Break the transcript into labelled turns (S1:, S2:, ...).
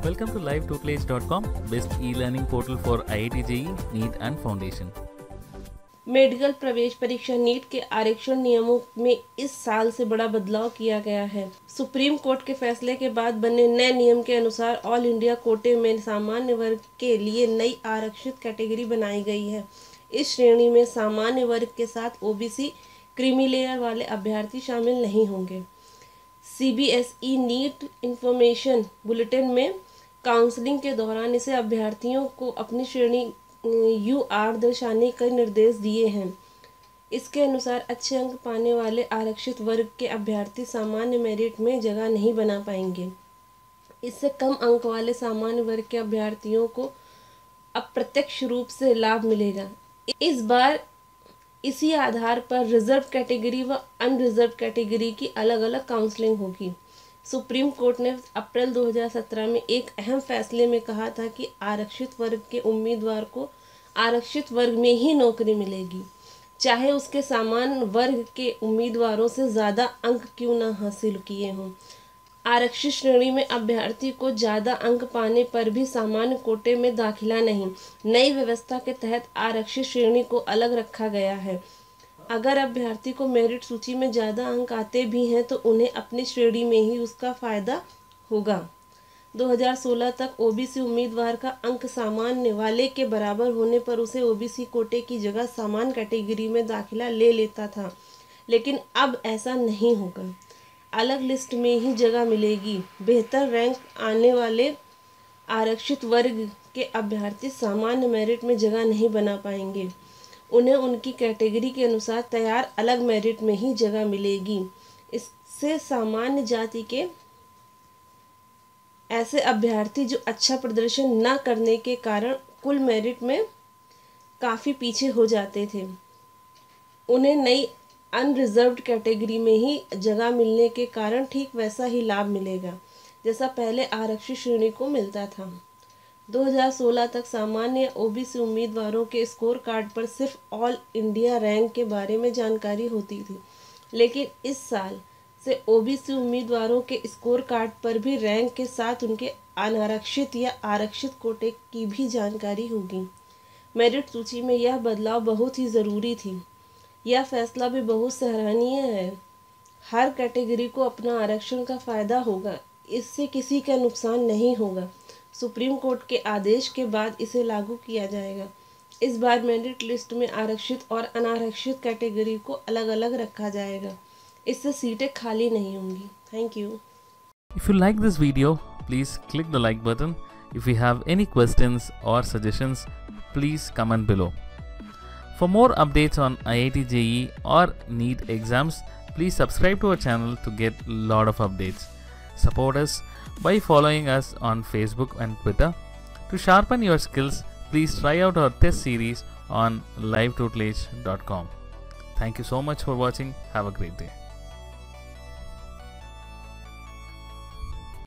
S1: Welcome to livetutelage.com, best e-learning portal for IIT JEE, NEET and Foundation.
S2: Medical प्रवेश परीक्षा NEET के आरक्षण नियमों में इस साल से बड़ा बदलाव किया गया है। सुप्रीम कोर्ट के फैसले के बाद बने नए नियम के अनुसार ऑल इंडिया कोटे में सामान्य वर्ग के लिए नई आरक्षित कैटेगरी बनाई गई है। इस श्रेणी में सामान्य वर्ग के साथ ओबीसी क्रीमी लेयर वाले अभ्यर्थी शामिल नहीं होंगे। सीबीएसई नीट इंफॉर्मेशन बुलेटिन में काउंसलिंग के दौरान इसे अभ्यर्थियों को अपनी श्रेणी UR दर्शाने के निर्देश दिए हैं। इसके अनुसार अच्छे अंक पाने वाले आरक्षित वर्ग के अभ्यर्थी सामान्य मेरिट में जगह नहीं बना पाएंगे। इससे कम अंक वाले सामान्य वर्ग के अभ्यर्थियों को अप्रत्यक्ष रूप से लाभ मिलेगा। इस बार इसी आधार पर रिजर्व कैटेगरी व अनरिजर्व कैटेगरी की अलग अलग काउंसलिंग होगी। सुप्रीम कोर्ट ने अप्रैल 2017 में एक अहम फैसले में कहा था कि आरक्षित वर्ग के उम्मीदवार को आरक्षित वर्ग में ही नौकरी मिलेगी, चाहे उसके सामान्य वर्ग के उम्मीदवारों से ज़्यादा अंक क्यों न हासिल किए हों। आरक्षित श्रेणी में अभ्यर्थी को ज़्यादा अंक पाने पर भी सामान्य कोटे में दाखिला नहीं। नई व्यवस्था के तहत आरक्षित श्रेणी को अलग रखा गया है। अगर अभ्यर्थी को मेरिट सूची में ज़्यादा अंक आते भी हैं तो उन्हें अपनी श्रेणी में ही उसका फ़ायदा होगा। 2016 तक ओबीसी उम्मीदवार का अंक सामान्य वाले के बराबर होने पर उसे ओबीसी कोटे की जगह सामान्य कैटेगरी में दाखिला ले लेता था, लेकिन अब ऐसा नहीं होगा। अलग लिस्ट में ही जगह मिलेगी। बेहतर रैंक आने वाले आरक्षित वर्ग के अभ्यर्थी सामान्य मेरिट में जगह नहीं बना पाएंगे। उन्हें उनकी कैटेगरी के अनुसार तैयार अलग मेरिट में ही जगह मिलेगी। इससे सामान्य जाति के ऐसे अभ्यर्थी जो अच्छा प्रदर्शन न करने के कारण कुल मेरिट में काफ़ी पीछे हो जाते थे, उन्हें नई अनरिजर्व्ड कैटेगरी में ही जगह मिलने के कारण ठीक वैसा ही लाभ मिलेगा जैसा पहले आरक्षित श्रेणी को मिलता था। 2016 तक सामान्य ओबीसी उम्मीदवारों के स्कोर कार्ड पर सिर्फ ऑल इंडिया रैंक के बारे में जानकारी होती थी, लेकिन इस साल से ओबीसी उम्मीदवारों के स्कोर कार्ड पर भी रैंक के साथ उनके अनारक्षित या आरक्षित कोटे की भी जानकारी होगी। मेरिट सूची में यह बदलाव बहुत ही ज़रूरी थी। यह फैसला भी बहुत सराहनीय है। हर कैटेगरी को अपना आरक्षण का फ़ायदा होगा, इससे किसी का नुकसान नहीं होगा। सुप्रीम कोर्ट के आदेश के बाद इसे लागू किया जाएगा। इस बार मेरिट लिस्ट में आरक्षित और अनारक्षित कैटेगरी को अलग अलग रखा जाएगा। इससे सीटें खाली नहीं होंगी। Thank you.
S1: If you like this video, please click the like button. If you have any questions or suggestions, please comment below. For more updates on IIT JEE or NEET exams, please subscribe to our channel to get a lot of updates. Support us by following us on Facebook and Twitter. To sharpen your skills, please try out our test series on livetutelage.com. Thank you so much for watching. Have a great day.